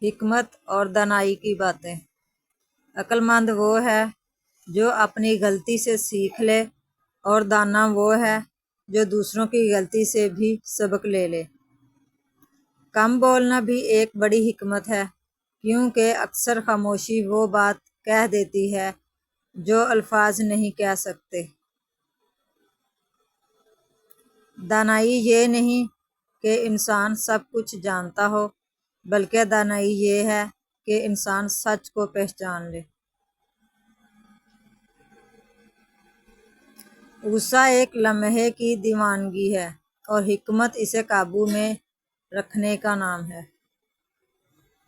حکمت اور دانائی کی باتیں۔ عقل مند وہ ہے جو اپنی غلطی سے سیکھ لے، اور دانا وہ ہے جو دوسروں کی غلطی سے بھی سبق لے لے۔ کم بولنا بھی ایک بڑی حکمت ہے، کیونکہ اکثر خاموشی وہ بات کہہ دیتی ہے جو الفاظ نہیں کہہ سکتے۔ دانائی یہ نہیں کہ انسان سب کچھ جانتا ہو، بلکہ دانائی یہ ہے کہ انسان سچ کو پہچان لے۔ غصہ ایک لمحے کی دیوانگی ہے، اور حکمت اسے قابو میں رکھنے کا نام ہے۔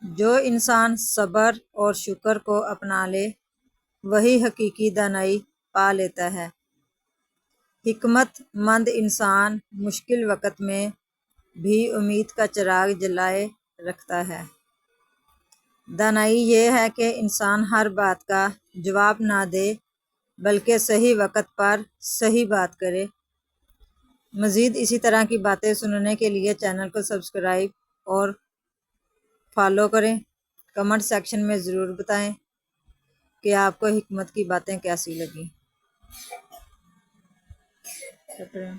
جو انسان صبر اور شکر کو اپنا لے، وہی حقیقی دانائی پا لیتا ہے۔ حکمت مند انسان مشکل وقت میں بھی امید کا چراغ جلائے رکھتا ہے۔ دانائی یہ ہے کہ انسان ہر بات کا جواب نہ دے، بلکہ صحیح وقت پر صحیح بات کرے۔ مزید اسی طرح کی باتیں سننے کے لیے چینل کو سبسکرائب اور فالو کریں۔ کمنٹ سیکشن میں ضرور بتائیں کہ آپ کو حکمت کی باتیں کیسی لگیں۔ شکریہ۔